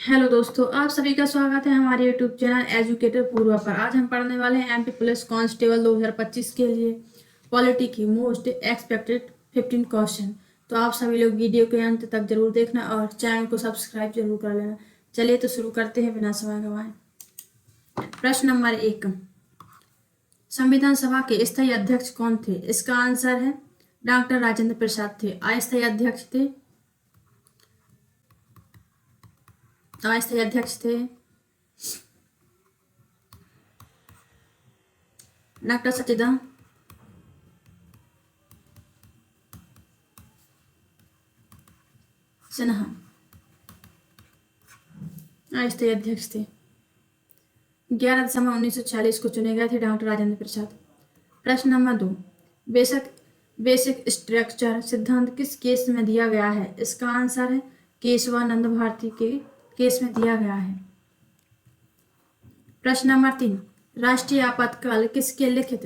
Hello दोस्तों, आप सभी का स्वागत है हमारे यूट्यूब चैनल एजुकेटर पूर्वा पर। आज हम पढ़ने वाले हैं एमपी पुलिस कांस्टेबल 2025 के लिए पॉलिटी की मोस्ट एक्सपेक्टेड 15 क्वेश्चन। तो आप सभी लोग वीडियो के अंत तक जरूर देखना और चैनल को सब्सक्राइब जरूर कर लेना। चलिए तो शुरू करते हैं बिना समय गंवाए। प्रश्न नंबर 1, संविधान सभा के स्थायी अध्यक्ष कौन थे? इसका आंसर है डॉक्टर राजेंद्र प्रसाद थे। अस्थायी अध्यक्ष थे डॉक्टर सचिदानंद सिन्हा। अस्थायी अध्यक्ष थे। 11 दिसंबर 1946 को चुने गए थे डॉक्टर राजेंद्र प्रसाद। प्रश्न नंबर 2, बेसिक स्ट्रक्चर सिद्धांत किस केस में दिया गया है? इसका आंसर है केशवानंद भारती के केस में दिया गया है। प्रश्न नंबर 3, राष्ट्रीय आपातकाल किसके लिखित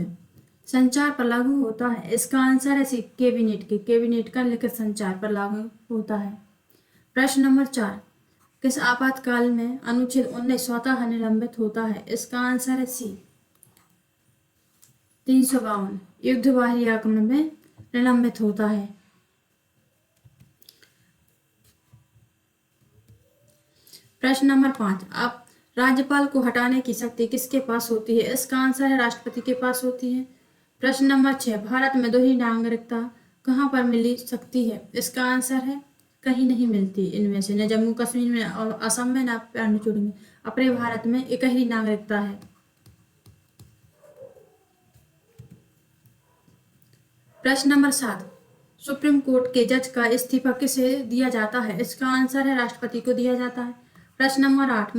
संचार पर लागू होता है? इसका आंसर है कैबिनेट का लिखित संचार पर लागू होता है। प्रश्न नंबर 4, किस आपातकाल में अनुच्छेद 19 स्वतः निलंबित होता है? इसका आंसर है सी 352 युद्ध बाहरी आक्रमण में निलंबित होता है। प्रश्न नंबर 5, आप राज्यपाल को हटाने की शक्ति किसके पास होती है? इसका आंसर है राष्ट्रपति के पास होती है। प्रश्न नंबर 6, भारत में दोहरी नागरिकता कहाँ पर मिल सकती है? इसका आंसर है कहीं नहीं मिलती इनमें से, न जम्मू कश्मीर में और असम में, न पांडिचेरी में। अपने भारत में एक ही नागरिकता है। प्रश्न नंबर 7, सुप्रीम कोर्ट के जज का इस्तीफा किसे दिया जाता है? इसका आंसर है राष्ट्रपति को दिया जाता है। प्रश्न नंबर 8,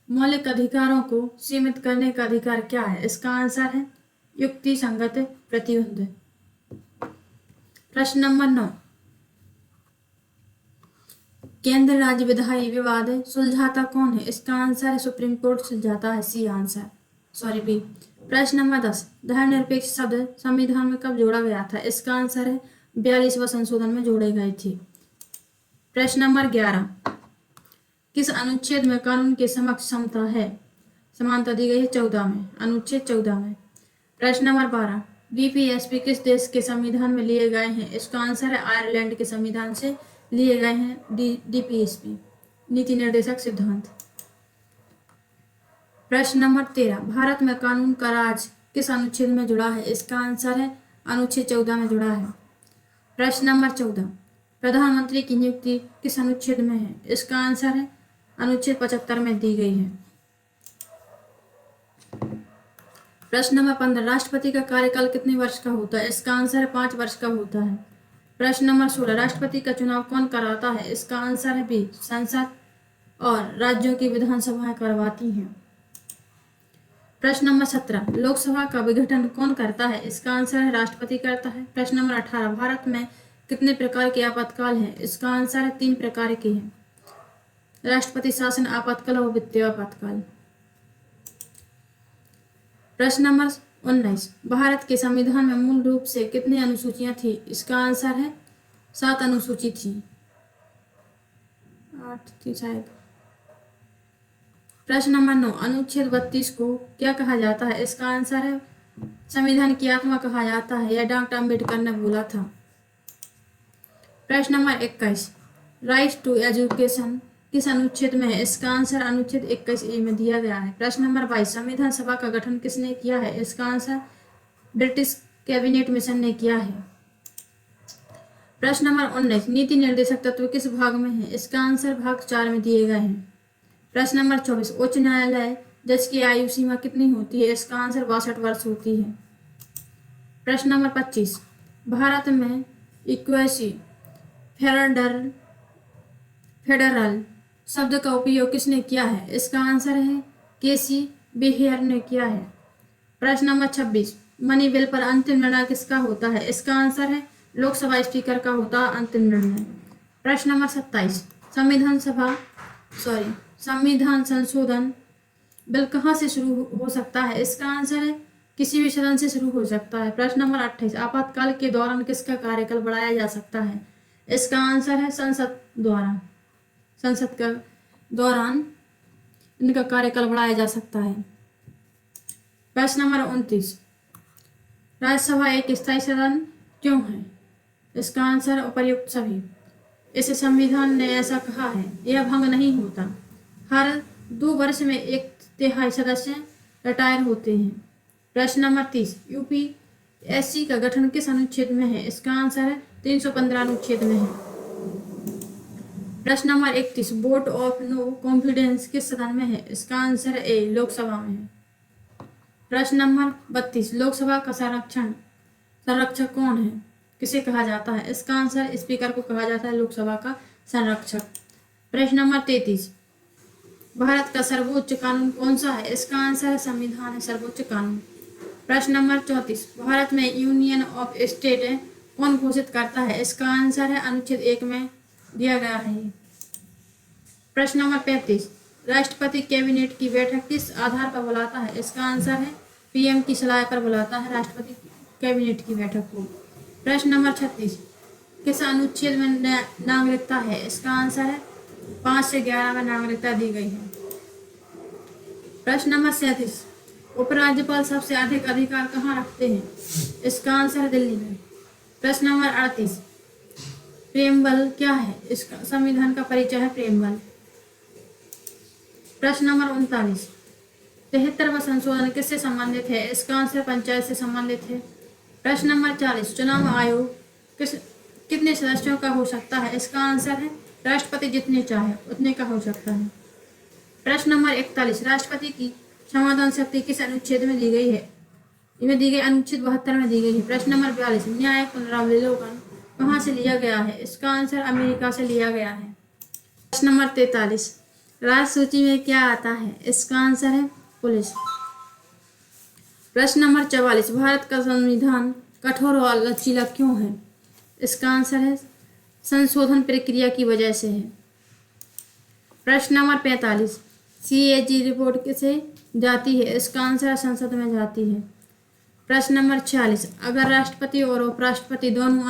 मौलिक अधिकारों को सीमित करने का अधिकार क्या है? इसका आंसर है युक्ति संगत प्रतिबंध। प्रश्न नंबर 9, केंद्र राज्य विधायी विवाद सुलझाता कौन है? इसका आंसर है सुप्रीम कोर्ट सुलझाता है। बी। प्रश्न नंबर 10, धर्मनिरपेक्ष शब्द संविधान में कब जोड़ा गया था? इसका आंसर है 42वें संशोधन में जोड़े गए थे। प्रश्न नंबर 11, किस अनुच्छेद में कानून के समक्ष समता है समानता दी गई है? 14 में, अनुच्छेद 14 में। प्रश्न नंबर 12, डीपीएसपी किस देश के संविधान में लिए गए हैं? इसका आंसर है आयरलैंड के संविधान से लिए गए हैं डीपीएसपी, नीति निर्देशक सिद्धांत। प्रश्न नंबर 13, भारत में कानून का राज किस अनुच्छेद में जुड़ा है? इसका आंसर है अनुच्छेद 14 में जुड़ा है। प्रश्न नंबर 14, प्रधानमंत्री की नियुक्ति किस अनुच्छेद में है? इसका आंसर है अनुच्छेद 75 में दी गई है। प्रश्न नंबर 15, राष्ट्रपति का कार्यकाल कितने वर्ष का होता है? इसका आंसर है 5 वर्ष का होता है। प्रश्न नंबर 16, राष्ट्रपति का चुनाव कौन कराता है? इसका आंसर है बी, संसद और राज्यों की विधानसभाएं करवाती हैं। प्रश्न नंबर 17, लोकसभा का विघटन कौन करता है? इसका आंसर है राष्ट्रपति करता है। प्रश्न नंबर 18, भारत में कितने प्रकार के आपातकाल हैं? इसका आंसर है 3 प्रकार के हैं, राष्ट्रपति शासन आपातकाल और वित्तीय आपातकाल। प्रश्न नंबर 19, भारत के संविधान में मूल रूप से कितनी अनुसूचियां थी? इसका आंसर है 7 अनुसूची थी, 8 थी शायद। प्रश्न नंबर 9, अनुच्छेद 32 को क्या कहा जाता है? इसका आंसर है संविधान की आत्मा कहा जाता है, यह डॉक्टर अम्बेडकर ने बोला था। प्रश्न नंबर 21, राइट टू एजुकेशन किस अनुच्छेद में है? इसका आंसर अनुच्छेद 21A में दिया गया है। प्रश्न नंबर 22, संविधान सभा का गठन किसने किया है? इसका आंसर ब्रिटिश कैबिनेट मिशन ने किया है। प्रश्न नंबर 19, नीति निर्देशक तत्व किस भाग में है? इसका आंसर भाग 4 में दिए गए हैं। प्रश्न नंबर 24, उच्च न्यायालय जज की आयु सीमा कितनी होती है? इसका आंसर 62 वर्ष होती है। प्रश्न नंबर 25, भारत में इक्वेसी फेडरल शब्द का उपयोग किसने किया है? इसका आंसर है केसी बेहेयर ने किया है। प्रश्न नंबर 26, मनी बिल पर अंतिम निर्णय किसका होता है? इसका आंसर है लोकसभा स्पीकर का होता है अंतिम निर्णय। प्रश्न नंबर 27, संविधान संशोधन बिल कहाँ से शुरू हो सकता है? इसका आंसर है किसी भी सदन से शुरू हो सकता है। प्रश्न नंबर 28, आपातकाल के दौरान किसका कार्यकाल बढ़ाया जा सकता है? इसका आंसर है संसद द्वारा, संसद का दौरान इनका कार्यकाल बढ़ाया जा सकता है। प्रश्न नंबर 29, राज्यसभा एक स्थायी सदन क्यों है? इसका आंसर उपर्युक्त सभी। इस संविधान ने ऐसा कहा है, यह भंग नहीं होता। हर 2 वर्ष में 1/3 सदस्य रिटायर होते हैं। प्रश्न नंबर 30, यूपीएससी का गठन किस अनुच्छेद में है? इसका आंसर है 315 अनुच्छेद में है। प्रश्न number 31, vote of no confidence किस सदन में है? इसका आंसर ए, लोकसभा में है। प्रश्न नंबर 32, लोकसभा का संरक्षक कौन है? किसे कहा जाता है? इसका आंसर स्पीकर को कहा जाता है लोकसभा का संरक्षक। प्रश्न नंबर 33, भारत का सर्वोच्च कानून कौन सा है? इसका आंसर है संविधान है सर्वोच्च कानून। प्रश्न नंबर 34, भारत में यूनियन ऑफ स्टेट कौन घोषित करता है? इसका आंसर है अनुच्छेद 1 में दिया गया है। प्रश्न नंबर 35, राष्ट्रपति कैबिनेट की बैठक किस आधार पर बुलाता है? इसका आंसर है पीएम की सलाह पर बुलाता है राष्ट्रपति कैबिनेट की बैठक को। प्रश्न नंबर 36, किस अनुच्छेद में नागरिकता है? इसका आंसर है 5 से 11 में नागरिकता दी गई है। प्रश्न नंबर 37, उपराज्यपाल सबसे अधिक अधिकार कहाँ रखते हैं? इसका आंसर है दिल्ली में। प्रश्न नंबर 38, प्रेमबल क्या है? इसका संविधान का परिचय है प्रेमबल। प्रश्न नंबर 39, 73वां संशोधन किससे संबंधित है? इसका आंसर पंचायत से संबंधित है। प्रश्न नंबर 40, चुनाव आयोग कितने सदस्यों का हो सकता है? इसका आंसर है राष्ट्रपति जितने चाहे उतने का हो सकता है। प्रश्न नंबर 41, राष्ट्रपति की संवादन शक्ति किस अनुच्छेद में दी गई है? इनमें दी गई अनुच्छेद 72 में दी गई है। प्रश्न नंबर 42, न्यायिक पुनरावलोकन कहाँ से लिया गया है? इसका आंसर अमेरिका से लिया गया है। प्रश्न नंबर 43, राज्य सूची में क्या आता है? इसका आंसर है पुलिस। प्रश्न नंबर 44, भारत का संविधान कठोर और लचीला क्यों है? इसका आंसर है संशोधन प्रक्रिया की वजह से है। प्रश्न नंबर 45, सीएजी रिपोर्ट किसे जाती है? इसका आंसर है संसद में जाती है। प्रश्न नंबर 46, अगर राष्ट्रपति और उपराष्ट्रपति दोनों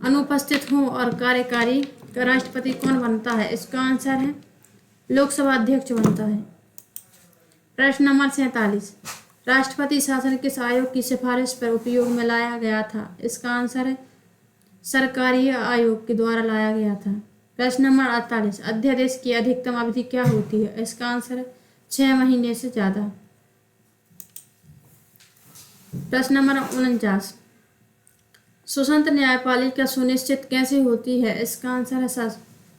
अनुपस्थित हों और कार्यकारी का राष्ट्रपति कौन बनता है? इसका आंसर है लोकसभा अध्यक्ष बनता है। प्रश्न नंबर 47, राष्ट्रपति शासन किस आयोग की सिफारिश पर उपयोग में लाया गया था? इसका आंसर है सरकारी आयोग के द्वारा लाया गया था। प्रश्न नंबर 48, अध्यादेश की अधिकतम अवधि क्या होती है? इसका आंसर है 6 महीने से ज़्यादा। प्रश्न नंबर 49, स्वतंत्र न्यायपालिका सुनिश्चित कैसे होती है? इसका आंसर है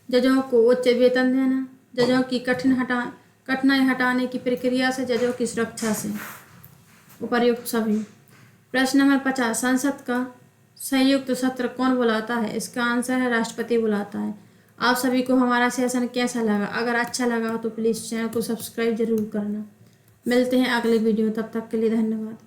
जजों को उच्च वेतन देना, जजों की कठिनाई हटाने की प्रक्रिया से, जजों की सुरक्षा से। उपर्युक्त सभी। प्रश्न नंबर 50, संसद का संयुक्त सत्र कौन बुलाता है? इसका आंसर है राष्ट्रपति बुलाता है। आप सभी को हमारा सेशन कैसा लगा? अगर अच्छा लगा तो प्लीज़ चैनल को सब्सक्राइब जरूर करना। मिलते हैं अगले वीडियो, तब तक के लिए धन्यवाद।